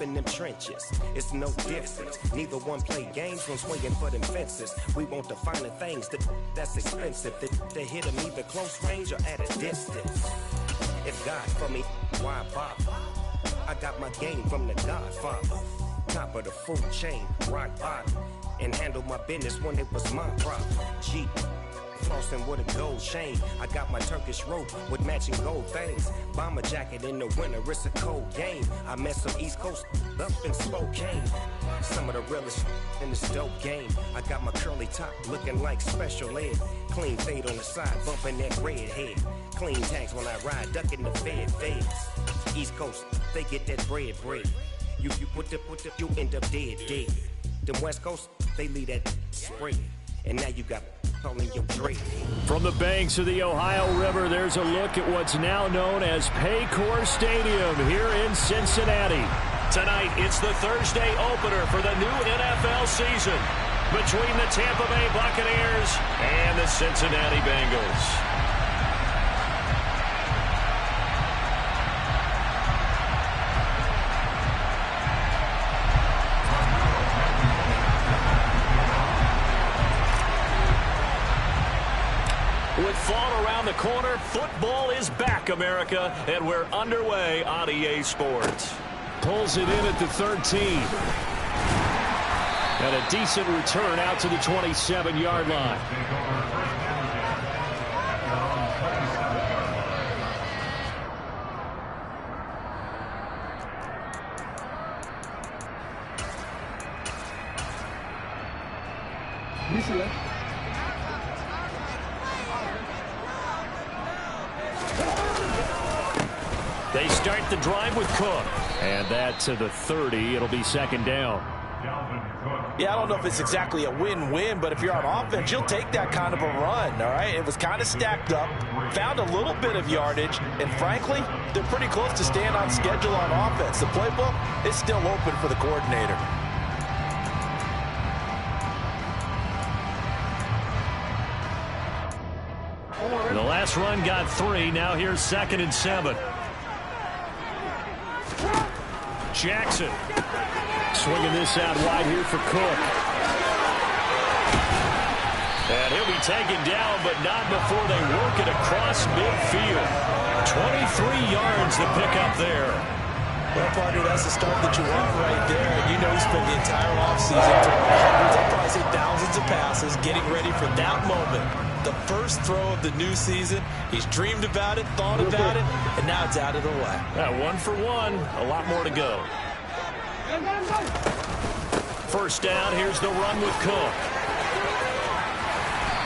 up in them trenches. It's no difference. Neither one play games when swinging for them fences. We want the finer things that's expensive. They hit them either close range or at a distance. If God for me, why bother? I got my game from the Godfather. Top of the food chain, rock bottom. And handle my business when it was my problem. Jeep. Flossing with a gold chain. I got my Turkish rope with matching gold things. Bomber jacket in the winter, it's a cold game. I met some East Coast up in Spokane. Some of the realest in this dope game. I got my curly top looking like special ed. Clean fade on the side, bumping that red head. Clean tags when I ride, ducking the feds. East Coast, they get that bread. You you end up dead. Them West Coast, they leave that spray. And now you got calling your Drake. From the banks of the Ohio River, there's a look at what's now known as Paycor Stadium here in Cincinnati. Tonight, it's the Thursday opener for the new NFL season between the Tampa Bay Buccaneers and the Cincinnati Bengals. With fall around the corner, football is back, America, and we're underway on EA Sports. Pulls it in at the 13. And a decent return out to the 27-yard line. They start the drive with Cook. And that to the 30. It'll be second down. Yeah, I don't know if it's exactly a win-win, but if you're on offense, you'll take that kind of a run, all right? It was kind of stacked up, found a little bit of yardage, and frankly, they're pretty close to staying on schedule on offense. The playbook is still open for the coordinator. The last run got 3. Now here's 2nd and 7. Jackson swinging this out wide here for Cook. And he'll be taken down, but not before they work it across midfield. 23 yards to pick up there. Well, partner, that's the start that you want right there. And you know he spent the entire offseason throwing hundreds, I'd probably say thousands of passes, getting ready for that moment. The first throw of the new season. He's dreamed about it, thought about it, and now it's out of the way. 1 for 1. A lot more to go. First down, here's the run with Cook.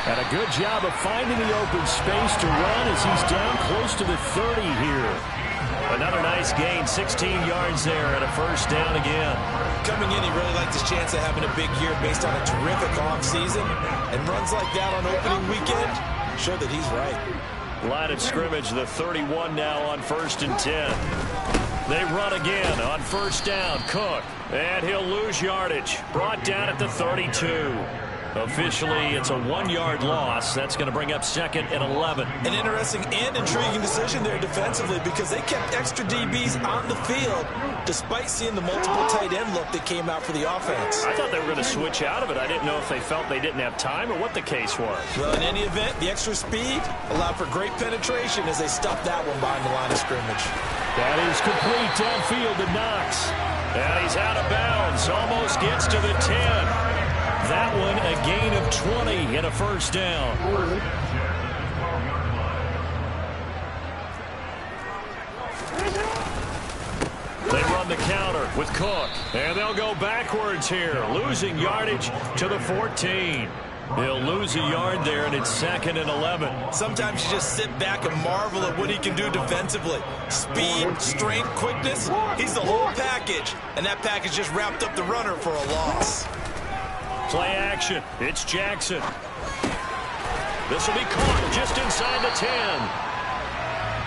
And a good job of finding the open space to run as he's down close to the 30 here. Another nice gain, 16 yards there, and a first down again. Coming in, he really liked his chance of having a big year based on a terrific offseason. And runs like that on opening weekend show that he's right. Line of scrimmage, the 31 now on 1st and 10. They run again on first down. Cook, and he'll lose yardage. Brought down at the 32. Officially, it's a 1-yard loss. That's going to bring up 2nd and 11. An interesting and intriguing decision there defensively because they kept extra DBs on the field despite seeing the multiple tight end look that came out for the offense. I thought they were going to switch out of it. I didn't know if they felt they didn't have time or what the case was. Well, in any event, the extra speed allowed for great penetration as they stopped that one behind the line of scrimmage. That is complete downfield to Knox. And he's out of bounds. Almost gets to the 10. That one a gain of 20 and a first down. They run the counter with Cook. And they'll go backwards here, losing yardage to the 14. He'll lose a yard there, and it's 2nd and 11. Sometimes you just sit back and marvel at what he can do defensively. Speed, strength, quickness, he's the whole package. And that package just wrapped up the runner for a loss. Play action. It's Jackson. This will be caught just inside the 10.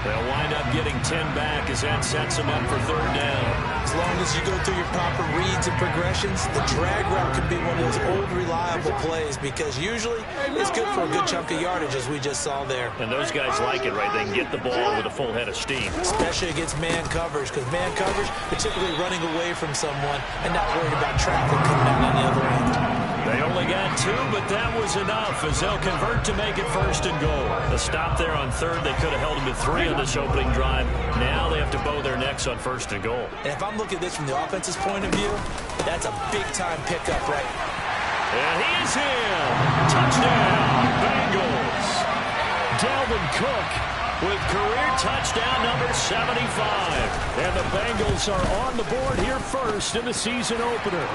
They'll wind up getting 10 back as that sets them up for third down. As long as you go through your proper reads and progressions, the drag route can be one of those old reliable plays because usually it's good for a good chunk of yardage as we just saw there. And those guys like it, right? They can get the ball with a full head of steam. Especially against man coverage because man coverage, particularly running away from someone and not worried about traffic coming out on the other end. They only got 2, but that was enough as they'll convert to make it first and goal. A stop there on third. They could have held them to 3 on this opening drive. Now they have to bow their necks on first and goal. And if I'm looking at this from the offense's point of view, that's a big-time pickup, right? And he is in. Touchdown, Bengals. Dalvin Cook with career touchdown number 75. And the Bengals are on the board here first in the season opener.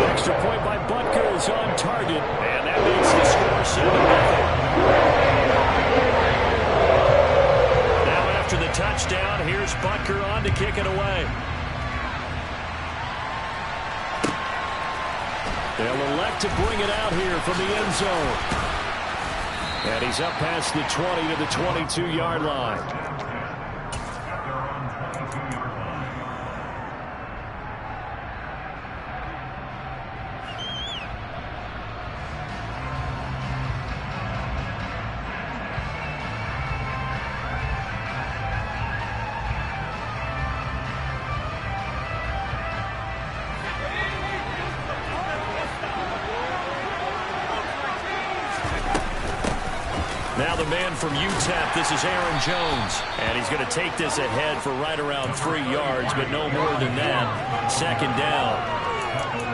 Extra point by Butker is on target, and that makes the score 7-0. Now after the touchdown, here's Butker on to kick it away. They'll elect to bring it out here from the end zone. And he's up past the 20 to the 22-yard line. Now the man from UTEP, this is Aaron Jones. And he's going to take this ahead for right around 3 yards, but no more than that. Second down.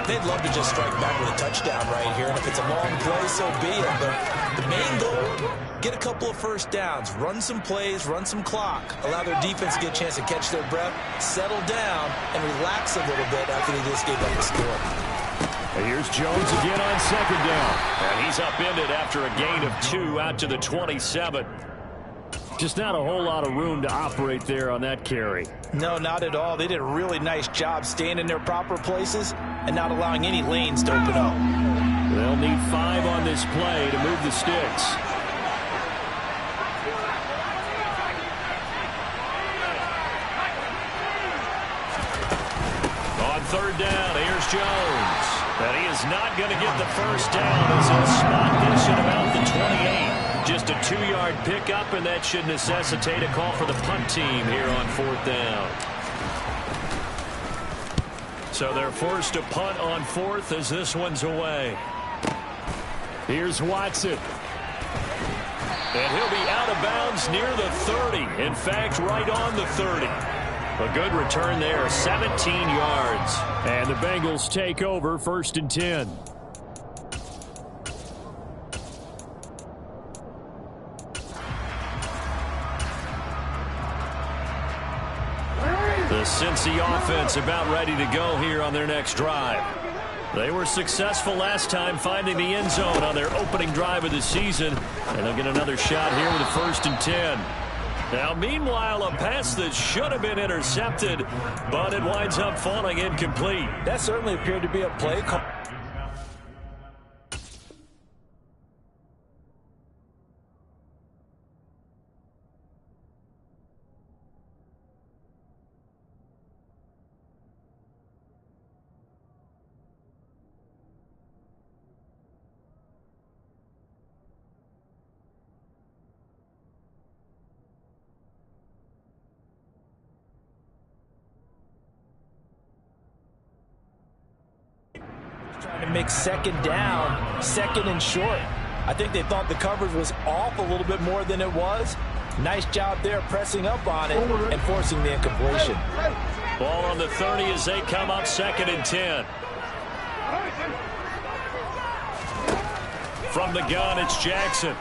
They'd love to just strike back with a touchdown right here. And if it's a long play, so be it. But the main goal, get a couple of first downs. Run some plays, run some clock. Allow their defense to get a chance to catch their breath, settle down, and relax a little bit after they just gave up the score. Here's Jones again on second down. And he's upended after a gain of 2 out to the 27. Just not a whole lot of room to operate there on that carry. No, not at all. They did a really nice job staying in their proper places and not allowing any lanes to open up. They'll need 5 on this play to move the sticks. On third down, here's Jones. But he is not going to get the first down as he'll spot this at about the 28. Just a 2-yard pickup, and that should necessitate a call for the punt team here on fourth down. So they're forced to punt on fourth as this one's away. Here's Watson. And he'll be out of bounds near the 30. In fact, right on the 30. A good return there, 17 yards. And the Bengals take over first and 10. The Cincy offense about ready to go here on their next drive. They were successful last time finding the end zone on their opening drive of the season. And they'll get another shot here with a first and 10. Now, meanwhile, a pass that should have been intercepted, but it winds up falling incomplete. That certainly appeared to be a play call. Trying to make second down, second and short. I think they thought the coverage was off a little bit more than it was. Nice job there pressing up on it and forcing the incompletion. Ball on the 30 as they come up second and 10. From the gun, it's Jackson.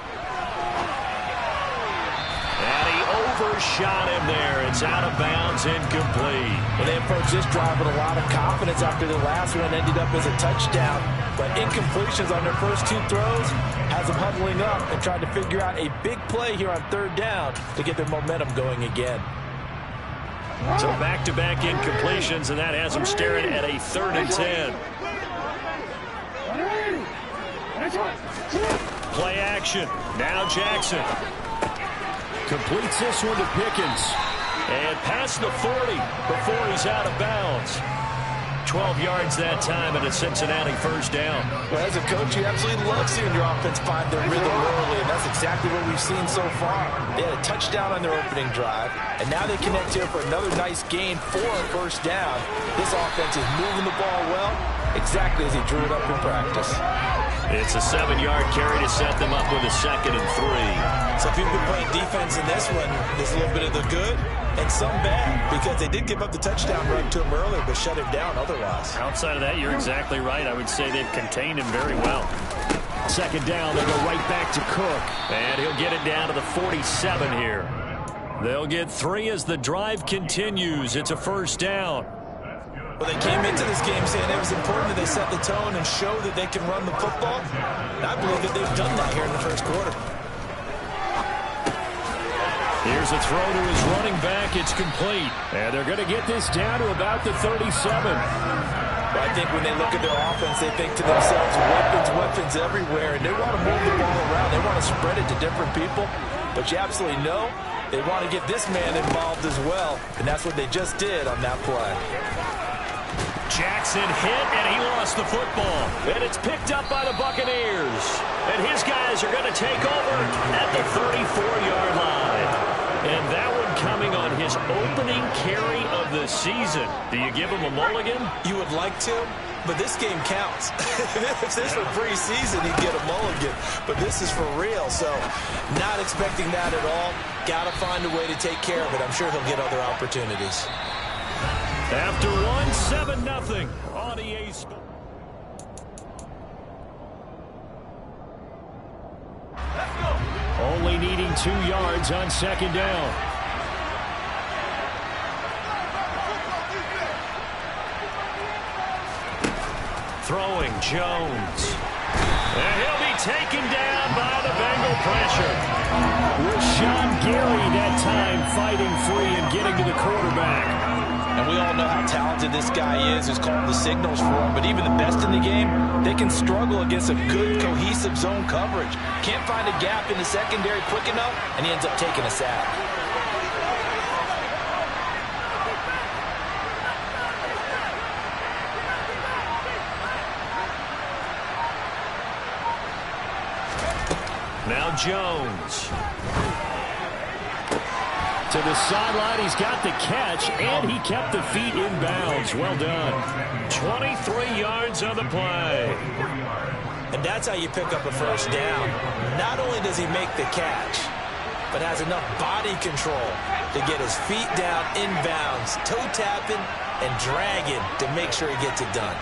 And he overshot him there. It's out of bounds, incomplete. And they approached this drive with a lot of confidence after the last one ended up as a touchdown. But incompletions on their first 2 throws has them huddling up and trying to figure out a big play here on third down to get their momentum going again. So back-to-back incompletions, and that has them staring at a third and 10. Play action. Now Jackson. Completes this one to Pickens. And past the 40 before he's out of bounds. 12 yards that time and a Cincinnati first down. Well, as a coach, you absolutely love seeing your offense find their rhythm early, and that's exactly what we've seen so far. They had a touchdown on their opening drive, and now they connect here for another nice gain for a first down. This offense is moving the ball well, exactly as he drew it up in practice. It's a 7-yard carry to set them up with a 2nd and 3. So if you've been playing defense in this one, there's a little bit of the good and some bad, because they did give up the touchdown run to him earlier, but shut him down otherwise. Outside of that, you're exactly right. I would say they've contained him very well. 2nd down, they go right back to Cook. And he'll get it down to the 47 here. They'll get 3 as the drive continues. It's a first down. Well, they came into this game saying it was important that they set the tone and show that they can run the football. And I believe that they've done that here in the first quarter. Here's a throw to his running back. It's complete. And they're going to get this down to about the 37. Well, I think when they look at their offense, they think to themselves, weapons everywhere. And they want to move the ball around. They want to spread it to different people. But you absolutely know they want to get this man involved as well. And that's what they just did on that play. Jackson hit, and he lost the football. And it's picked up by the Buccaneers. And his guys are going to take over at the 34-yard line. And that one coming on his opening carry of the season. Do you give him a mulligan? You would like to, but this game counts. If this were preseason, he'd get a mulligan. But this is for real, so not expecting that at all. Got to find a way to take care of it. I'm sure he'll get other opportunities. After one, 7-0 on EA Sports. Only needing 2 yards on 2nd down. Throwing Jones. And he'll be taken down by the Bengal pressure. Rashawn Gary that time fighting free and getting to the quarterback. And we all know how talented this guy is, who's calling the signals for him. But even the best in the game, they can struggle against a good, cohesive zone coverage. Can't find a gap in the secondary quick enough, and he ends up taking a sack. Now Jones. To the sideline, he's got the catch, and he kept the feet in bounds. Well done. 23 yards on the play. And that's how you pick up a first down. Not only does he make the catch, but has enough body control to get his feet down in bounds, toe tapping and dragging to make sure he gets it done.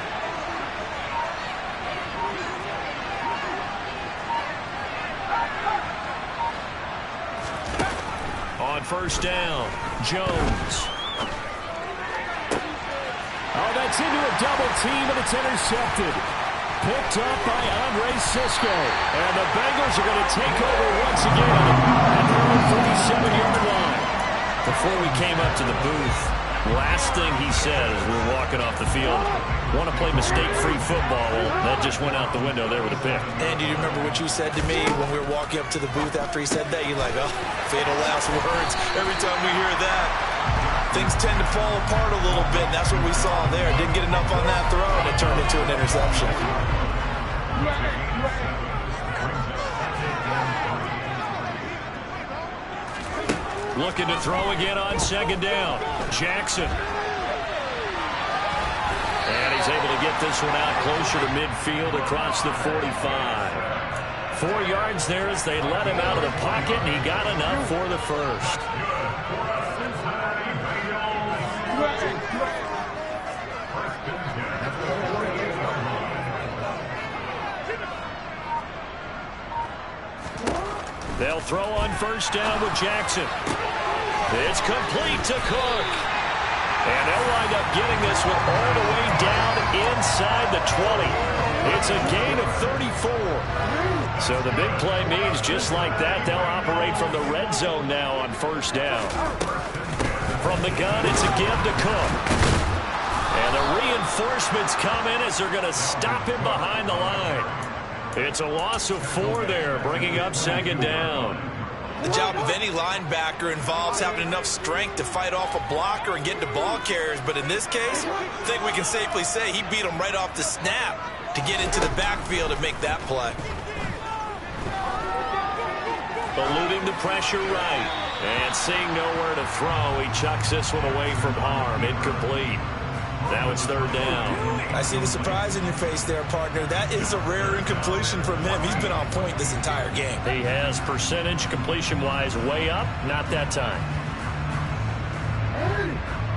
On first down, Jones. Oh, that's into a double team, and it's intercepted. Picked up by Andre Cisco. And the Bengals are going to take over once again at their own 47-yard line. Before we came up to the booth, last thing he said as we were walking off the field, want to play mistake-free football. Well, that just went out the window there with a pick. And do you remember what you said to me when we were walking up to the booth after he said that? You're like, oh, fatal last words. Every time we hear that, things tend to fall apart a little bit, and that's what we saw there. Didn't get enough on that throw, and it turned into an interception. Looking to throw again on 2nd down. Jackson. And he's able to get this one out closer to midfield across the 45. 4 yards there as they let him out of the pocket, and he got enough for the first. They'll throw on first down with Jackson. It's complete to Cook. And they'll wind up getting this one all the way down inside the 20. It's a gain of 34. So the big play means just like that, they'll operate from the red zone now on first down. From the gun, it's a give to Cook. And the reinforcements come in as they're going to stop him behind the line. It's a loss of 4 there, bringing up 2nd down. The job of any linebacker involves having enough strength to fight off a blocker and get to ball carriers. But in this case, I think we can safely say he beat him right off the snap to get into the backfield and make that play. Eluding the pressure right. And seeing nowhere to throw, he chucks this one away from harm. Incomplete. Now it's third down. I see the surprise in your face there, partner. That is a rare incompletion from him. He's been on point this entire game. He has percentage completion-wise way up. Not that time.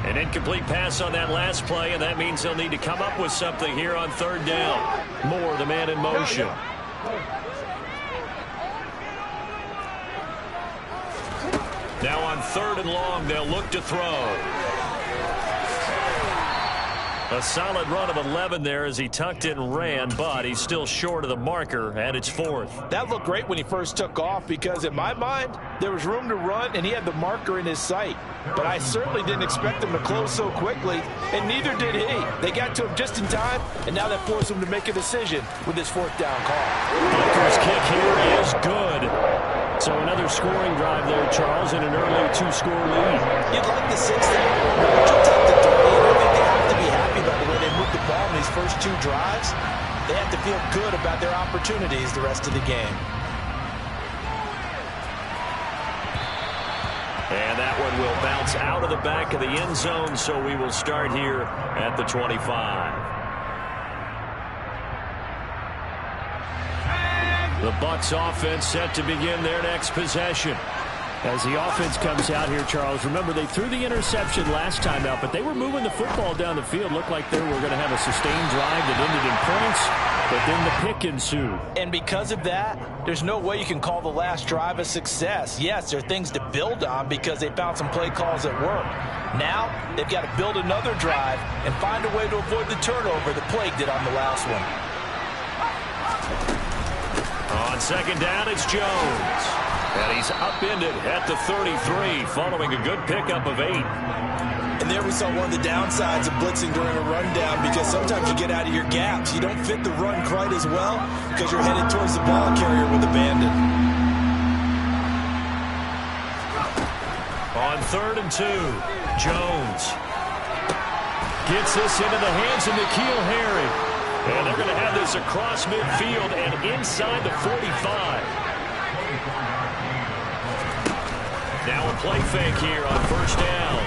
An incomplete pass on that last play, and that means they'll need to come up with something here on third down. Moore, the man in motion. Now on third and long, they'll look to throw. A solid run of 11 there as he tucked it and ran, but he's still short of the marker, and it's fourth. That looked great when he first took off because, in my mind, there was room to run, and he had the marker in his sight. But I certainly didn't expect him to close so quickly, and neither did he. They got to him just in time, and now that forced him to make a decision with his fourth down call. Butker's kick here is good. So another scoring drive there, Charles, in an early two-score lead. You'd like to sense that. But you'll take the three, and I think they have to be happy about the way they moved the ball in these first two drives. They have to feel good about their opportunities the rest of the game. And that one will bounce out of the back of the end zone, so we will start here at the 25. The Bucs offense set to begin their next possession. As the offense comes out here, Charles, remember they threw the interception last time out, but they were moving the football down the field. Looked like they were going to have a sustained drive that ended in points, but then the pick ensued. And because of that, there's no way you can call the last drive a success. Yes, there are things to build on because they found some play calls that work. Now, they've got to build another drive and find a way to avoid the turnover that plagued it on the last one. On second down, it's Jones. And he's upended at the 33 following a good pickup of 8. And there we saw one of the downsides of blitzing during a rundown because sometimes you get out of your gaps. You don't fit the run quite as well because you're headed towards the ball carrier with abandon. On third and 2, Jones gets this into the hands of N'Keal Harry. And they're going to have this across midfield and inside the 45. Now a play fake here on first down.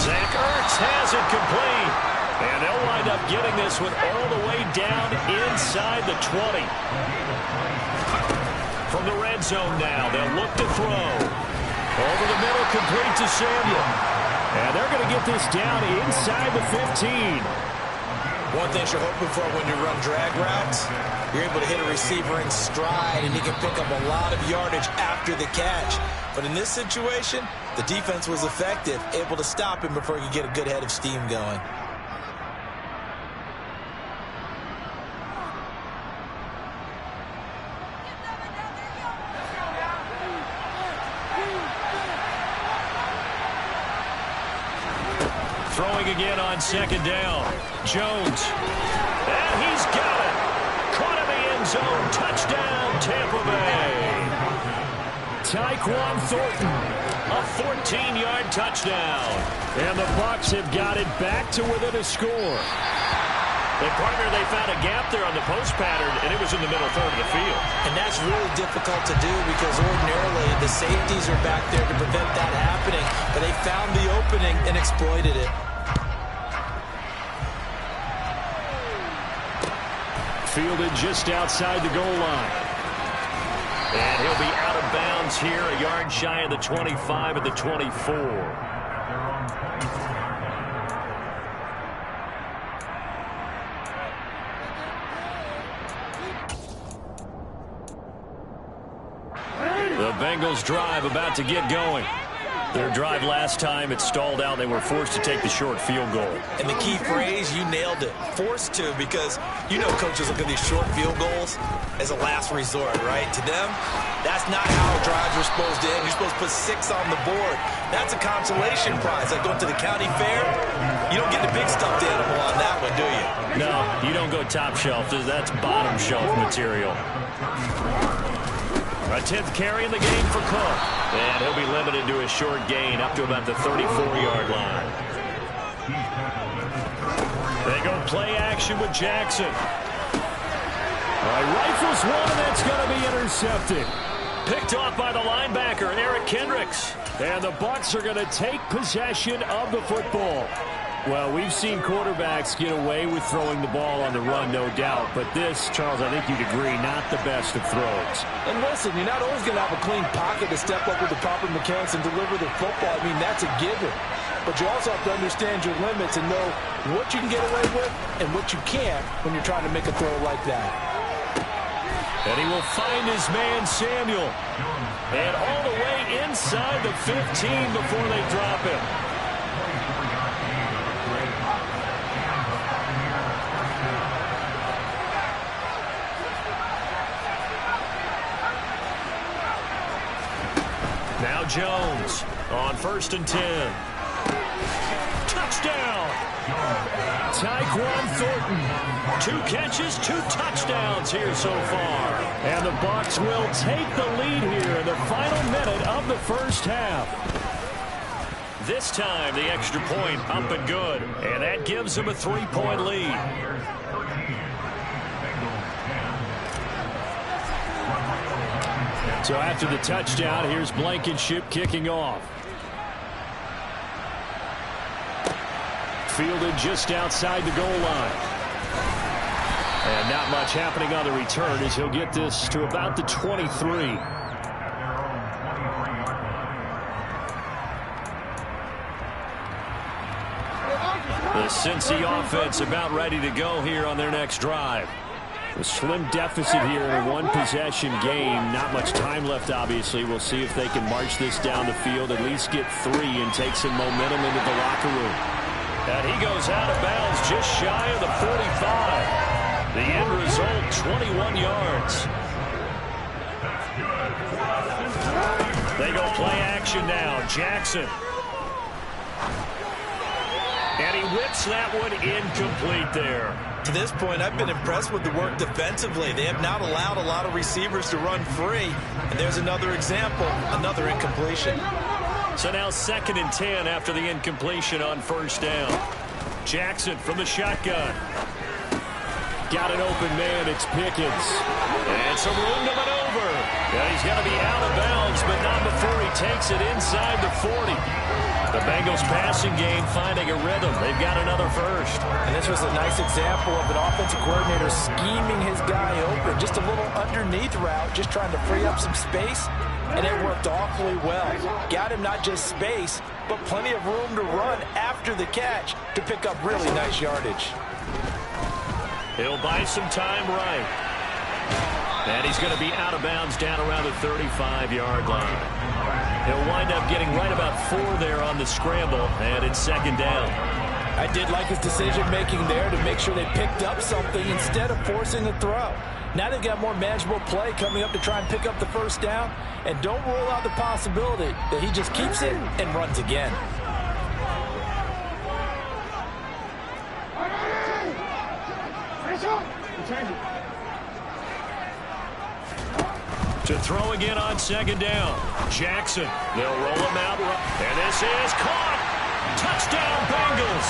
Zach Ertz has it complete. And they'll wind up getting this one all the way down inside the 20. From the red zone now, they'll look to throw. Over the middle, complete to Samuel. And they're going to get this down inside the 15. One thing you're hoping for when you run drag routes, you're able to hit a receiver in stride, and he can pick up a lot of yardage after the catch. But in this situation, the defense was effective, able to stop him before he could get a good head of steam going. Throwing again on second down. Jones. And he's got it. Caught in the end zone. Touchdown, Tampa Bay. Tyquan Thornton. A 14-yard touchdown. And the Bucs have got it back to within a score. And, partner, they found a gap there on the post pattern, and it was in the middle third of the field. And that's really difficult to do because ordinarily the safeties are back there to prevent that happening. But they found the opening and exploited it. Fielded just outside the goal line. And he'll be out of bounds here, a yard shy of the 25 at the 24. The Bengals drive about to get going. Their drive last time, it stalled out. They were forced to take the short field goal. And the key phrase, you nailed it. Forced to, because you know coaches look at these short field goals as a last resort, right? To them, that's not how drives are supposed to end. You're supposed to put 6 on the board. That's a consolation prize. Like going to the county fair, you don't get the big stuffed animal on that one, do you? No, you don't go top shelf. That's bottom shelf material. A 10th carry in the game for Cook. And he'll be limited to a short gain up to about the 34-yard line. They go play action with Jackson. All right, rifles one, and that's going to be intercepted. Picked off by the linebacker, Eric Kendricks. And the Bucs are going to take possession of the football. Well, we've seen quarterbacks get away with throwing the ball on the run, no doubt. But this, Charles, I think you'd agree, not the best of throws. And listen, you're not always going to have a clean pocket to step up with the proper mechanics and deliver the football. I mean, that's a given. But you also have to understand your limits and know what you can get away with and what you can't when you're trying to make a throw like that. And he will find his man, Samuel. And all the way inside the 15 before they drop him. Now Jones on 1st and 10. Touchdown! Tyquan Thornton. 2 catches, 2 touchdowns here so far. And the Bucs will take the lead here in the final minute of the first half. This time, the extra point up and good. And that gives them a 3-point lead. So after the touchdown, here's Blankenship kicking off. Fielded just outside the goal line. And not much happening on the return as he'll get this to about the 23. The Cincy offense about ready to go here on their next drive. A slim deficit here in a one-possession game. Not much time left, obviously. We'll see if they can march this down the field, at least get 3 and take some momentum into the locker room. And he goes out of bounds just shy of the 45. The end result, 21 yards. They go play action now. Jackson. And he whips that one incomplete there. To this point, I've been impressed with the work defensively. They have not allowed a lot of receivers to run free. And there's another example, another incompletion. So now 2nd and 10 after the incompletion on 1st down. Jackson from the shotgun. Got an open man. It's Pickens. And some room to maneuver. And he's going to be out of bounds, but not before he takes it inside the 40. The Bengals passing game finding a rhythm. They've got another first. And this was a nice example of an offensive coordinator scheming his guy open. Just a little underneath route, just trying to free up some space. And it worked awfully well. Got him not just space, but plenty of room to run after the catch to pick up really nice yardage. He'll buy some time right. And he's going to be out of bounds down around the 35-yard line. He'll wind up getting right about 4 there on the scramble, and it's 2nd down. I did like his decision-making there to make sure they picked up something instead of forcing the throw. Now they've got more manageable play coming up to try and pick up the 1st down, and don't rule out the possibility that he just keeps it and runs again. To throw again on 2nd down. Jackson. They'll roll him out. And this is caught. Touchdown, Bengals.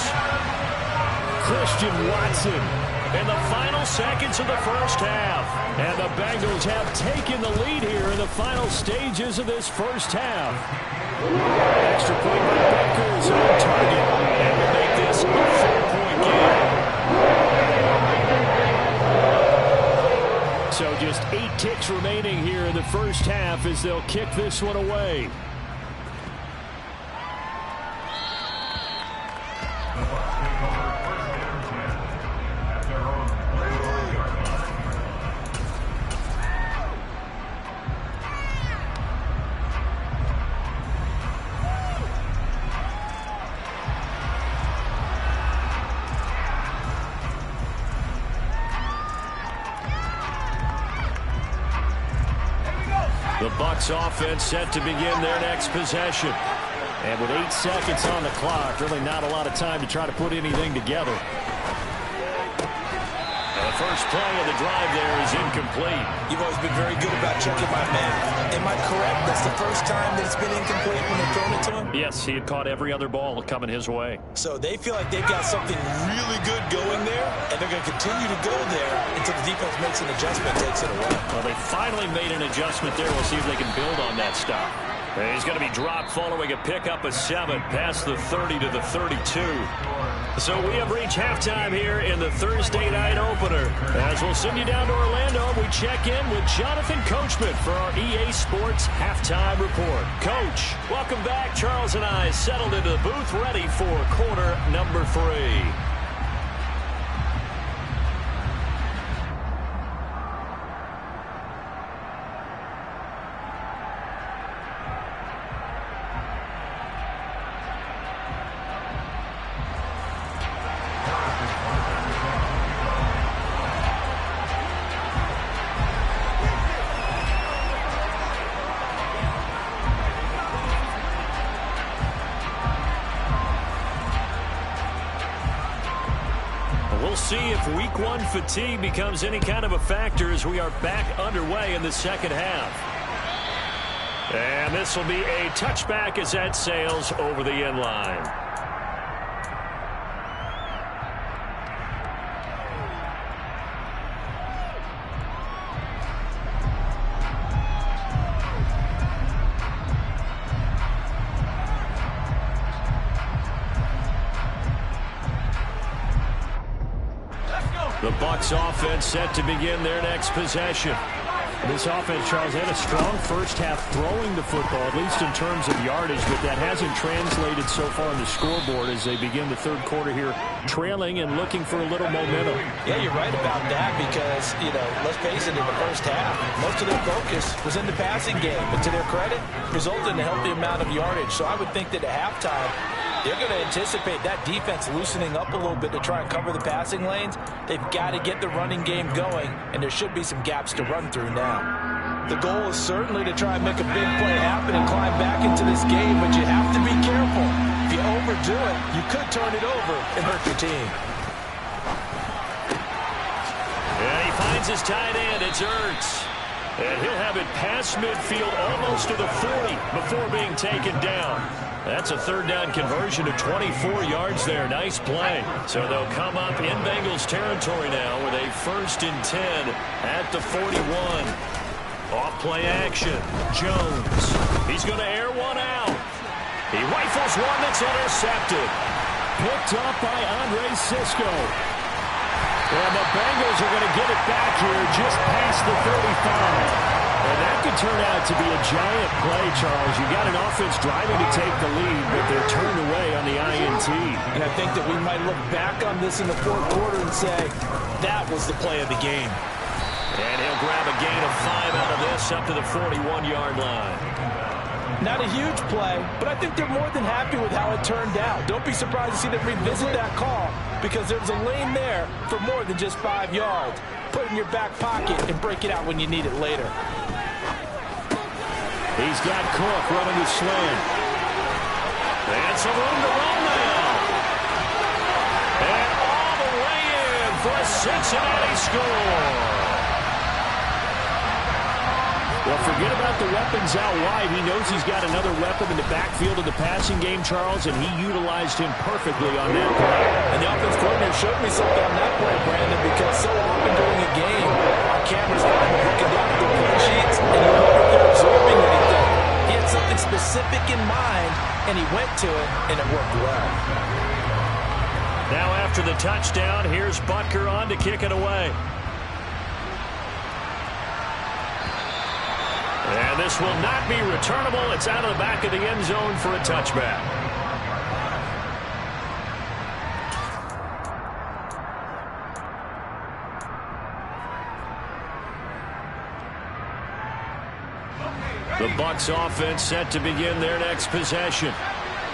Christian Watson in the final seconds of the first half. And the Bengals have taken the lead here in the final stages of this first half. Extra point by Butker is on target. And will make this a 4-point game. So just 8 ticks remaining here in the first half as they'll kick this one away. The Bucs offense set to begin their next possession. And with 8 seconds on the clock, really not a lot of time to try to put anything together. And a first play of the drive there is incomplete. You've always been very good about checking my math. Am I correct? That's the first time that it's been incomplete when they've thrown it to him? Yes, he had caught every other ball coming his way. So they feel like they've got something really good going there, and they're going to continue to go there until the defense makes an adjustment and takes it away. Well, they finally made an adjustment there. We'll see if they can build on that stop. And he's going to be dropped following a pickup of 7 past the 30 to the 32. So we have reached halftime here in the Thursday night opener. As we'll send you down to Orlando, we check in with Jonathan Coachman for our EA Sports Halftime Report. Coach, welcome back. Charles and I settled into the booth ready for quarter number 3. We'll see if week 1 fatigue becomes any kind of a factor as we are back underway in the second half. And this will be a touchback as that sails over the end line. The Bucs offense set to begin their next possession. This offense, Charles, had a strong first half throwing the football, at least in terms of yardage, but that hasn't translated so far on the scoreboard as they begin the third quarter here, trailing and looking for a little momentum. Yeah, you're right about that because, let's face it, in the first half, most of their focus was in the passing game, but to their credit, resulted in a healthy amount of yardage. So I would think that at halftime, they're going to anticipate that defense loosening up a little bit to try and cover the passing lanes. They've got to get the running game going, and there should be some gaps to run through now. The goal is certainly to try and make a big play happen and climb back into this game, but you have to be careful. If you overdo it, you could turn it over and hurt your team. And he finds his tight end. It's Ertz. And he'll have it past midfield almost to the 40 before being taken down. That's a third down conversion to 24 yards there. Nice play. So they'll come up in Bengals territory now with a 1st and 10 at the 41. Off play action. Jones. He's going to air one out. He rifles one that's intercepted. Picked up by Andre Cisco. And the Bengals are going to get it back here just past the 35. And that could turn out to be a giant play, Charles. You got an offense driving to take the lead, but they're turned away on the INT. And I think that we might look back on this in the fourth quarter and say, that was the play of the game. And he'll grab a gain of 5 out of this up to the 41-yard line. Not a huge play, but I think they're more than happy with how it turned out. Don't be surprised to see them revisit that call because there's a lane there for more than just 5 yards. Put it in your back pocket and break it out when you need it later. He's got Cook running the slant. And some room to run now. And all the way in for a Cincinnati score. Well, forget about the weapons out wide. He knows he's got another weapon in the backfield of the passing game, Charles, and he utilized him perfectly on that play. And the offense coordinator showed me something on that play, Brandon, because so often during a game, our cameras got him looking down at the play sheets, and you wonder if they're absorbing anything. He had something specific in mind, and he went to it, and it worked well. Now after the touchdown, here's Butker on to kick it away. And this will not be returnable. It's out of the back of the end zone for a touchback. The Bucs offense set to begin their next possession.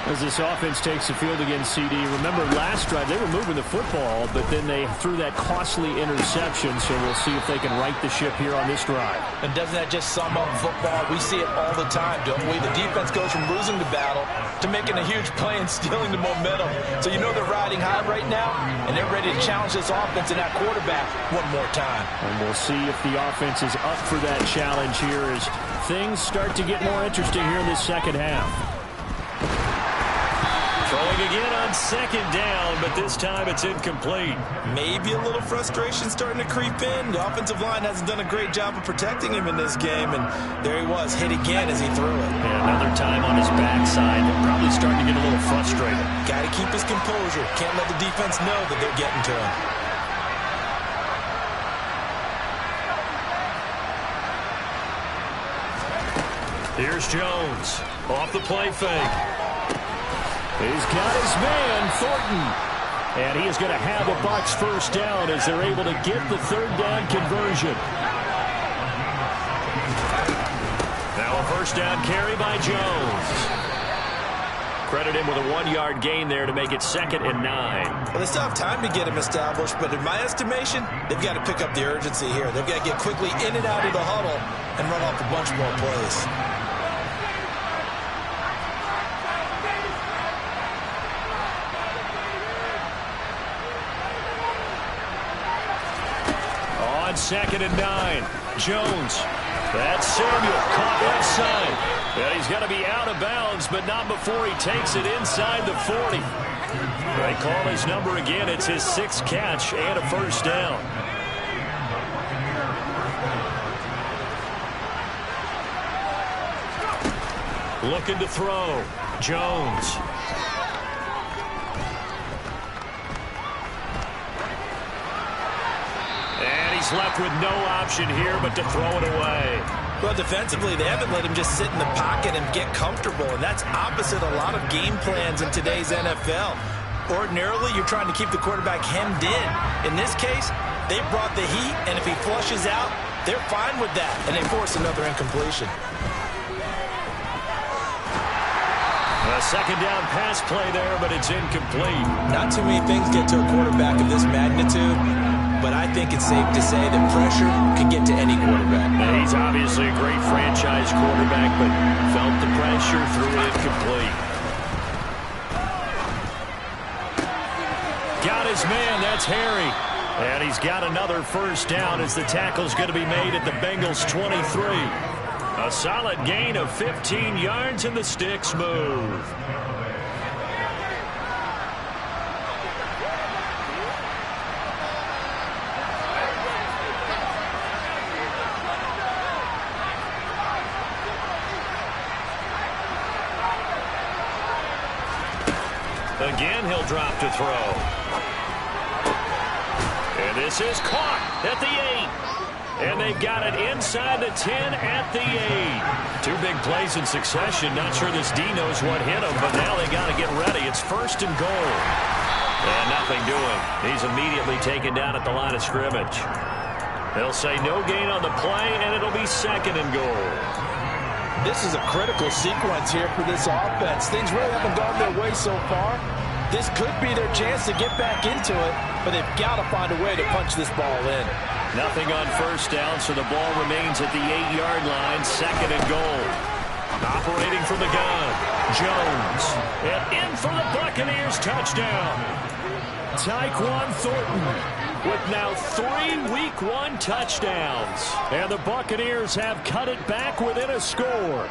As this offense takes the field against CD, remember last drive they were moving the football, but then they threw that costly interception, so we'll see if they can right the ship here on this drive. And doesn't that just sum up football? We see it all the time, don't we? The defense goes from losing the battle to making a huge play and stealing the momentum. So you know they're riding high right now, and they're ready to challenge this offense and that quarterback one more time. And we'll see if the offense is up for that challenge here as things start to get more interesting here in this second half. Throwing again on second down, but this time it's incomplete. Maybe a little frustration starting to creep in. The offensive line hasn't done a great job of protecting him in this game, and there he was, hit again as he threw it. And another time on his backside. They're probably starting to get a little frustrated. Got to keep his composure. Can't let the defense know that they're getting to him. Here's Jones off the play fake. He's got his man, Thornton. And he is going to have a Bucs first down as they're able to get the third down conversion. Now a first down carry by Jones. Credit him with a 1-yard gain there to make it 2nd and 9. Well, they still have time to get him established, but in my estimation, they've got to pick up the urgency here. They've got to get quickly in and out of the huddle and run off a bunch more plays. On 2nd and 9, Jones. That's Samuel caught left side. And he's going to be out of bounds, but not before he takes it inside the 40. They call his number again. It's his 6th catch and a first down. Looking to throw. Jones. He's left with no option here but to throw it away. Well, defensively, they haven't let him just sit in the pocket and get comfortable, and that's opposite a lot of game plans in today's NFL. Ordinarily, you're trying to keep the quarterback hemmed in. In this case, they brought the heat, and if he flushes out, they're fine with that, and they force another incompletion. A second down pass play there, but it's incomplete. Not too many things get to a quarterback of this magnitude, but I think it's safe to say that pressure can get to any quarterback. Now, he's obviously a great franchise quarterback, but felt the pressure, threw it incomplete. Got his man, that's Harry. And he's got another first down as the tackle's going to be made at the Bengals 23. A solid gain of 15 yards and the sticks move. Again, he'll drop to throw. And this is caught at the 8. And they've got it inside the 10 at the 8. 2 big plays in succession. Not sure this D knows what hit him, but now they got to get ready. It's 1st and goal. And nothing doing. He's immediately taken down at the line of scrimmage. They'll say no gain on the play, and it'll be 2nd and goal. This is a critical sequence here for this offense. Things really haven't gone their way so far. This could be their chance to get back into it, but they've got to find a way to punch this ball in. Nothing on first down, so the ball remains at the 8-yard line, 2nd and goal. Operating from the gun, Jones. And in for the Buccaneers touchdown. Tyquan Thornton with now 3 Week 1 touchdowns. And the Buccaneers have cut it back within a score.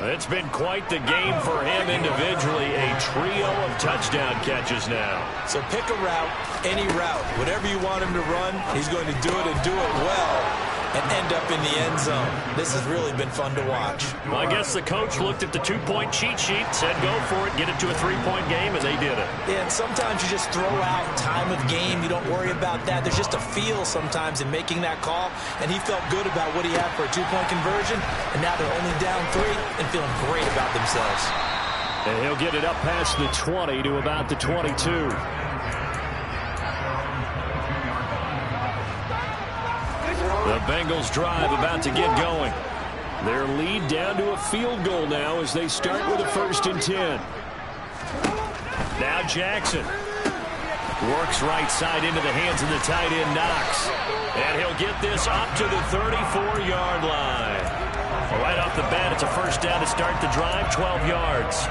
It's been quite the game for him individually. A trio of touchdown catches now. So pick a route, any route. Whatever you want him to run, he's going to do it and do it well and end up in the end zone. This has really been fun to watch. Well, I guess the coach looked at the 2-point cheat sheet, said go for it, get it to a 3-point game, and they did it. Yeah, and sometimes you just throw out time of game. You don't worry about that. There's just a feel sometimes in making that call, and he felt good about what he had for a 2-point conversion, and now they're only down 3 and feeling great about themselves. And he'll get it up past the 20 to about the 22. The Bengals drive about to get going. Their lead down to a field goal now as they start with a 1st and 10. Now Jackson works right side into the hands of the tight end Knox. And he'll get this up to the 34-yard line. Right off the bat, it's a 1st down to start the drive, 12 yards.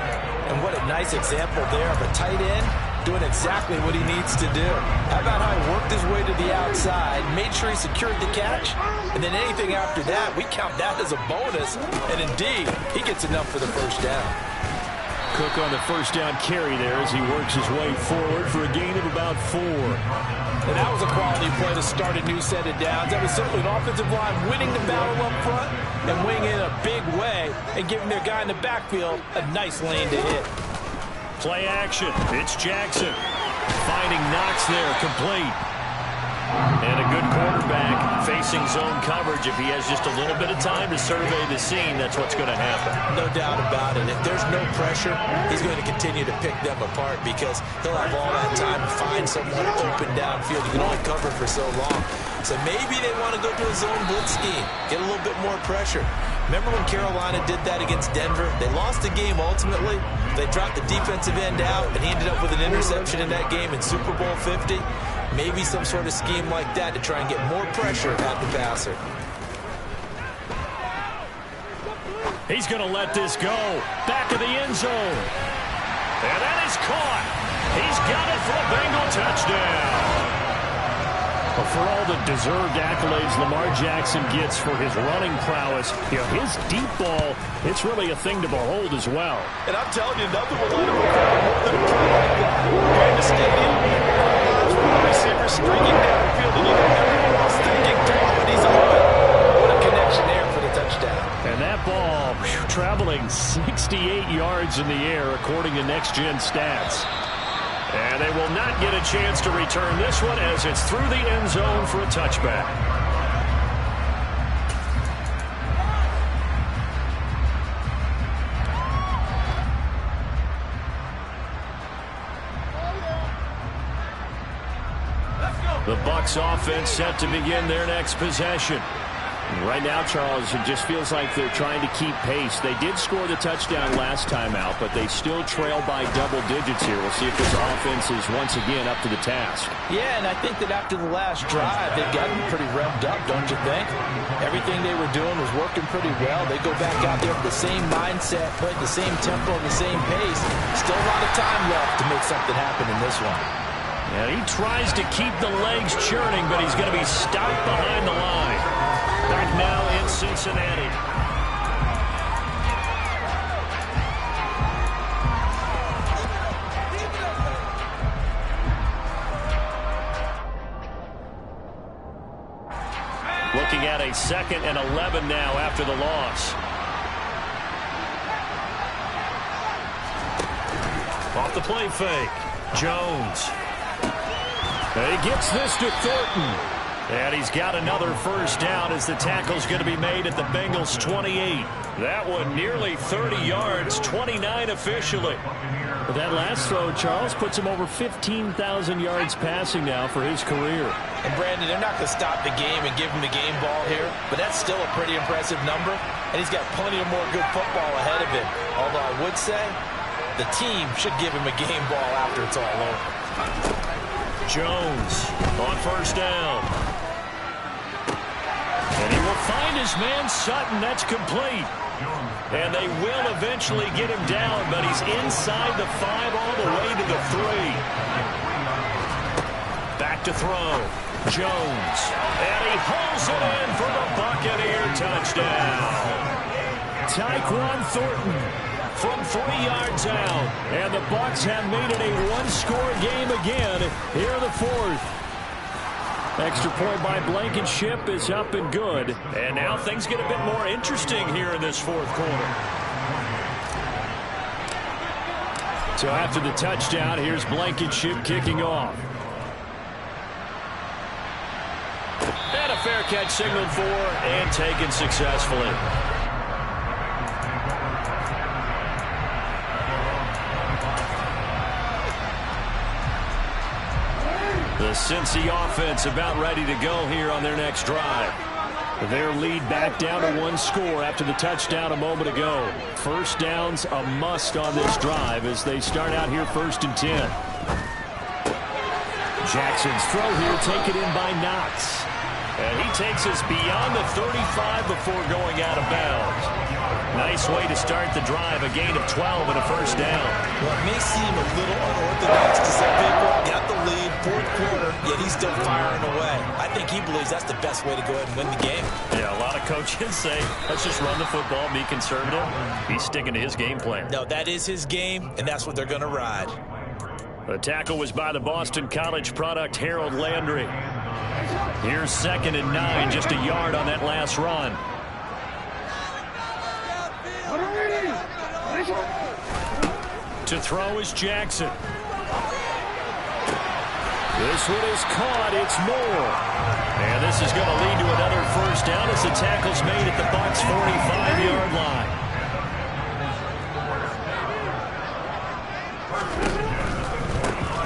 And what a nice example there of a tight end doing exactly what he needs to do. How about how he worked his way to the outside, made sure he secured the catch, and then anything after that, we count that as a bonus. And indeed, he gets enough for the 1st down. Cook on the 1st down carry there as he works his way forward for a gain of about 4. And that was a quality play to start a new set of downs. That was simply an offensive line winning the battle up front and winning in a big way and giving their guy in the backfield a nice lane to hit. Play action. It's Jackson. Finding Knox there, complete. And a good quarterback facing zone coverage. If he has just a little bit of time to survey the scene, that's what's going to happen. No doubt about it. If there's no pressure, he's going to continue to pick them apart because he'll have all that time to find someone open downfield. You can only cover for so long. So maybe they want to go to a zone blitz scheme, get a little bit more pressure. Remember when Carolina did that against Denver? They lost the game ultimately. They dropped the defensive end out, and he ended up with an interception in that game in Super Bowl 50. Maybe some sort of scheme like that to try and get more pressure at the passer. He's going to let this go. Back of the end zone. And that is caught. He's got it for a Bengal touchdown. Well, for all the deserved accolades Lamar Jackson gets for his running prowess, his deep ball, it's really a thing to behold as well. And I'm telling you, nothing will light up a crowd more than a play like that. You're in the stadium, receivers streaking down the field, and you know everyone else thinking, when he's open. What a connection there for the touchdown. And that ball traveling 68 yards in the air, according to Next Gen Stats. And they will not get a chance to return this one as it's through the end zone for a touchback. The Bucs offense set to begin their next possession. Right now, Charles, it just feels like they're trying to keep pace. They did score the touchdown last time out, but they still trail by double digits here. We'll see if this offense is once again up to the task. Yeah, and I think that after the last drive, they've gotten pretty revved up, don't you think? Everything they were doing was working pretty well. They go back out there with the same mindset, play the same tempo, and the same pace. Still a lot of time left to make something happen in this one. Yeah, he tries to keep the legs churning, but he's going to be stopped behind the line. Back now in Cincinnati. Looking at a 2nd and 11 now after the loss. Off the play fake. Jones. And he gets this to Thornton. And he's got another 1st down as the tackle's going to be made at the Bengals' 28. That one nearly 30 yards, 29 officially. But that last throw, Charles, puts him over 15,000 yards passing now for his career. And Brandon, they're not going to stop the game and give him the game ball here, but that's still a pretty impressive number. And he's got plenty of more good football ahead of him. Although I would say the team should give him a game ball after it's all over. Jones on 1st down. And he will find his man Sutton. That's complete. And they will eventually get him down, but he's inside the 5 all the way to the 3. Back to throw. Jones. And he pulls it in for the Buccaneer touchdown. Tyquan Thornton from 3 yards out. And the Bucs have made it a one-score game again here in the 4th. Extra point by Blankenship is up and good. And now things get a bit more interesting here in this 4th quarter. So after the touchdown, here's Blankenship kicking off. And a fair catch signaled for and taken successfully. The Cincy offense about ready to go here on their next drive. Their lead back down to 1 score after the touchdown a moment ago. First down's a must on this drive as they start out here 1st and 10. Jackson's throw here taken in by Knox. And he takes us beyond the 35 before going out of bounds. Nice way to start the drive, a gain of 12 and a first down. Well, it may seem a little unorthodox to some people. Got the lead, 4th quarter, yet he's still firing away. I think he believes that's the best way to go ahead and win the game. Yeah, a lot of coaches say, let's just run the football, be conservative. He's sticking to his game plan. No, that is his game, and that's what they're going to ride. The tackle was by the Boston College product, Harold Landry. Here's 2nd and 9, just a yard on that last run. To throw is Jackson. This one is caught. It's Moore. And this is going to lead to another first down as the tackle's made at the Bucs' 45-yard line.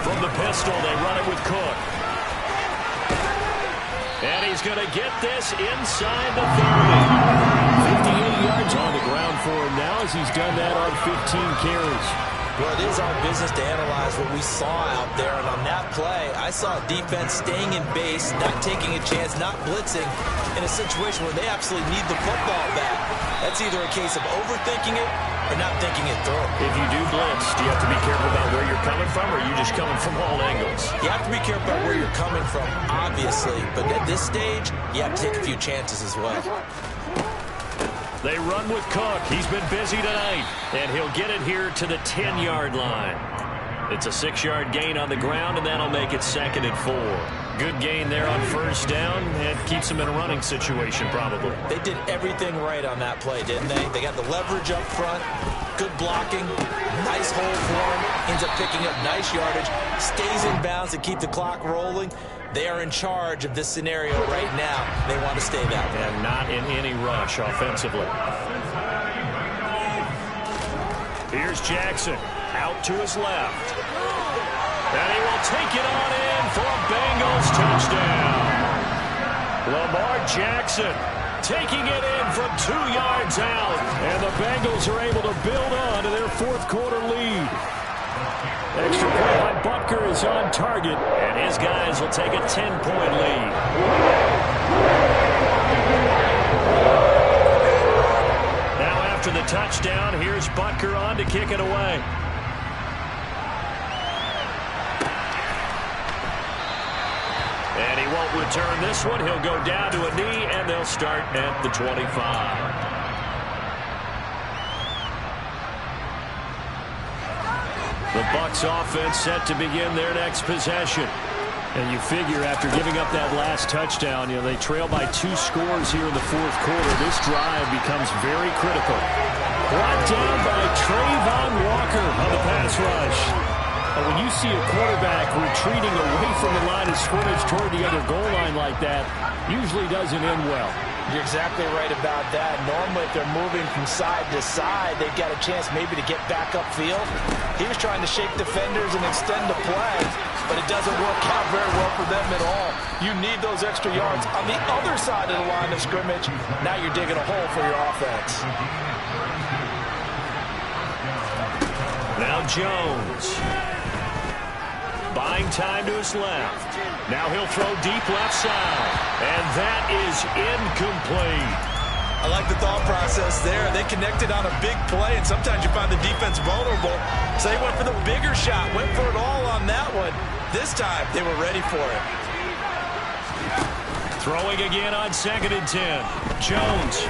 From the pistol, they run it with Cook. And he's going to get this inside the 30. 58 yards on the ground for him now as he's done that on 15 carries. Well, it is our business to analyze what we saw out there. And on that play, I saw a defense staying in base, not taking a chance, not blitzing in a situation where they absolutely need the football back. That's either a case of overthinking it or not thinking it through. If you do blitz, do you have to be careful about where you're coming from, or are you just coming from all angles? You have to be careful about where you're coming from, obviously. But at this stage, you have to take a few chances as well. They run with Cook. He's been busy tonight. And he'll get it here to the 10-yard line. It's a 6-yard gain on the ground, and that'll make it 2nd and 4. Good gain there on first down, and keeps them in a running situation probably. They did everything right on that play, didn't they? They got the leverage up front, good blocking, nice hole for him, ends up picking up nice yardage, stays in bounds to keep the clock rolling. They are in charge of this scenario right now. They want to stay that way. And not in any rush offensively. Here's Jackson out to his left. And he will take it on in for a Bengals touchdown. Lamar Jackson taking it in from 2 yards out. And the Bengals are able to build on to their 4th quarter lead. Extra point by Butker is on target, and his guys will take a 10-point lead. Now after the touchdown, here's Butker on to kick it away. And he won't return this one. He'll go down to a knee, and they'll start at the 25. The Bucs offense set to begin their next possession. And you figure after giving up that last touchdown, they trail by 2 scores here in the 4th quarter. This drive becomes very critical. Brought down by Trayvon Walker on the pass rush. And when you see a quarterback retreating away from the line of scrimmage toward the other goal line like that, usually doesn't end well. You're exactly right about that. Normally, if they're moving from side to side, they've got a chance maybe to get back upfield. He was trying to shake defenders and extend the play, but it doesn't work out very well for them at all. You need those extra yards on the other side of the line of scrimmage. Now you're digging a hole for your offense. Now Jones. Buying time to his left. Now he'll throw deep left side. And that is incomplete. I like the thought process there. They connected on a big play, and sometimes you find the defense vulnerable. So they went for the bigger shot, went for it all on that one. This time, they were ready for it. Throwing again on 2nd and 10. Jones.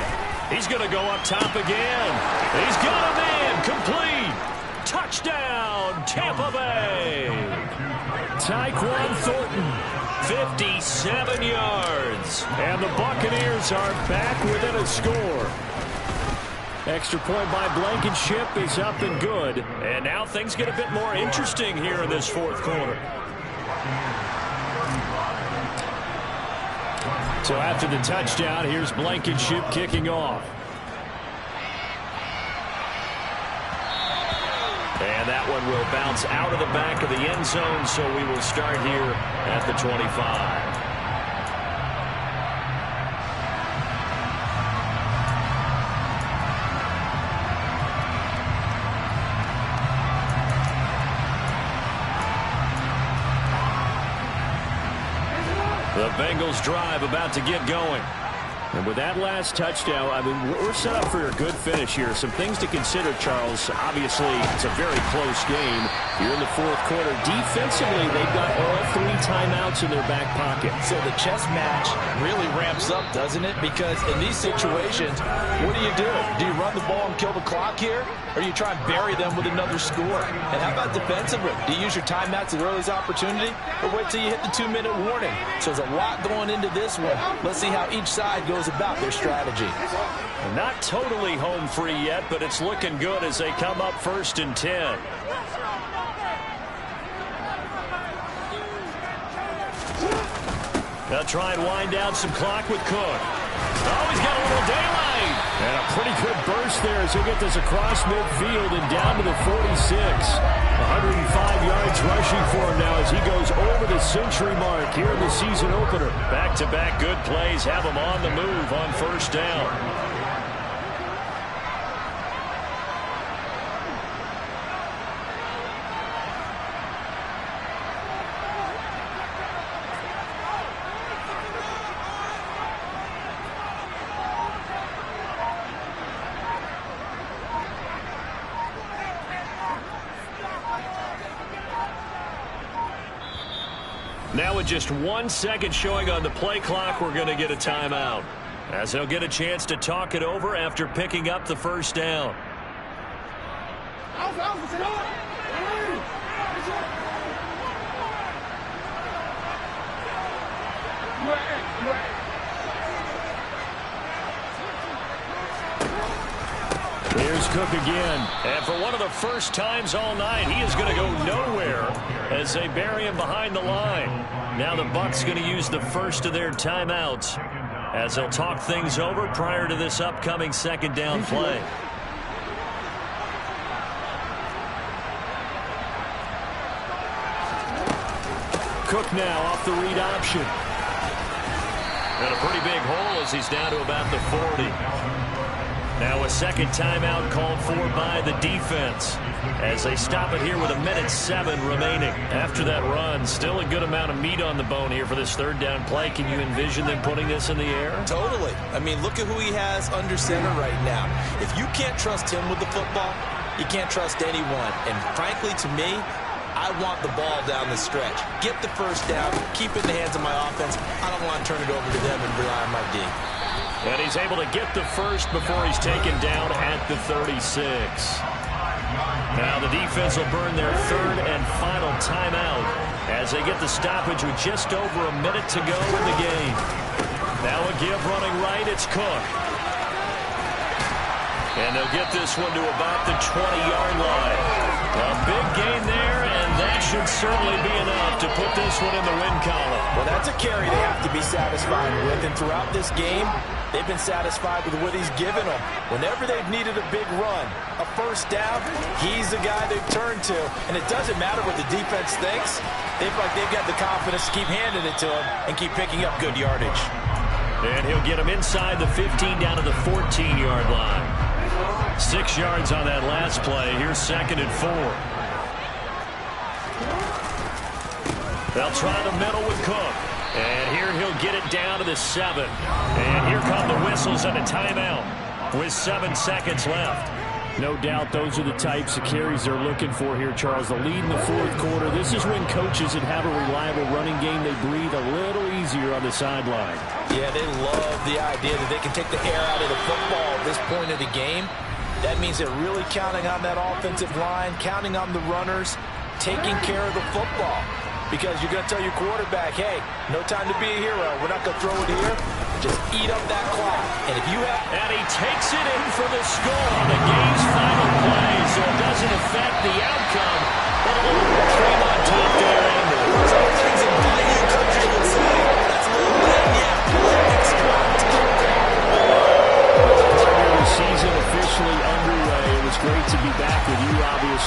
He's going to go up top again. He's got him in. Complete. Touchdown, Tampa Bay. Tyquan Thornton, 57 yards. And the Buccaneers are back within a score. Extra point by Blankenship is up and good. And now things get a bit more interesting here in this 4th quarter. So after the touchdown, here's Blankenship kicking off. And that one will bounce out of the back of the end zone, so we will start here at the 25. The Bengals drive about to get going. And with that last touchdown, I mean, we're set up for a good finish here. Some things to consider, Charles. Obviously, it's a very close game. Here in the fourth quarter, defensively, they've got all 3 timeouts in their back pocket. So the chess match really ramps up, doesn't it? Because in these situations, what do you do? Do you run the ball and kill the clock here? Or do you try and bury them with another score? And how about defensively? Do you use your timeouts at the earliest opportunity? Or wait till you hit the 2-minute warning? So there's a lot going into this one. Let's see how each side goes about their strategy. Not totally home free yet, but it's looking good as they come up 1st and 10. They'll try and wind down some clock with Cook. Oh, he's got a little daylight. And a pretty good burst there as he'll get this across midfield and down to the 46. 105 yards rushing for him now as he goes over the century mark here in the season opener. Back-to-back good plays have him on the move on 1st down. Now with just 1 second showing on the play clock, we're going to get a timeout, as they'll get a chance to talk it over after picking up the 1st down. Here's Cook again, and for one of the first times all night, he is going to go nowhere as they bury him behind the line. Now the Bucs going to use the first of their timeouts as they'll talk things over prior to this upcoming 2nd down play. Cook now off the read option. And a pretty big hole as he's down to about the 40. Now a 2nd timeout called for by the defense as they stop it here with 1:07 remaining. After that run, still a good amount of meat on the bone here for this 3rd down play. Can you envision them putting this in the air? Totally. I mean, look at who he has under center right now. If you can't trust him with the football, you can't trust anyone. And frankly, to me, I want the ball down the stretch. Get the 1st down, keep it in the hands of my offense. I don't want to turn it over to them and rely on my D. And he's able to get the first before he's taken down at the 36. Now the defense will burn their 3rd and final timeout as they get the stoppage with just over a minute to go in the game. Now a give running right, it's Cook. And they'll get this one to about the 20-yard line. A big gain there, and that should certainly be enough to put this one in the win column. Well, that's a carry they have to be satisfied with, and throughout this game, they've been satisfied with what he's given them. Whenever they've needed a big run, a 1st down, he's the guy they've turned to. And it doesn't matter what the defense thinks. They've got the confidence to keep handing it to him and keep picking up good yardage. And he'll get him inside the 15 down to the 14-yard line. 6 yards on that last play. Here's 2nd and 4. They'll try the middle with Cook. And here he'll get it down to the 7. And here come the whistles and a timeout with 7 seconds left. No doubt those are the types of carries they're looking for here, Charles. The lead in the 4th quarter. This is when coaches that have a reliable running game, they breathe a little easier on the sideline. Yeah, they love the idea that they can take the air out of the football at this point of the game. That means they're really counting on that offensive line, counting on the runners, taking care of the football. Because you're going to tell your quarterback, hey, no time to be a hero. We're not going to throw it here. Just eat up that clock. And if you have... And he takes it in for the score on the game's final play, so it doesn't affect the outcome.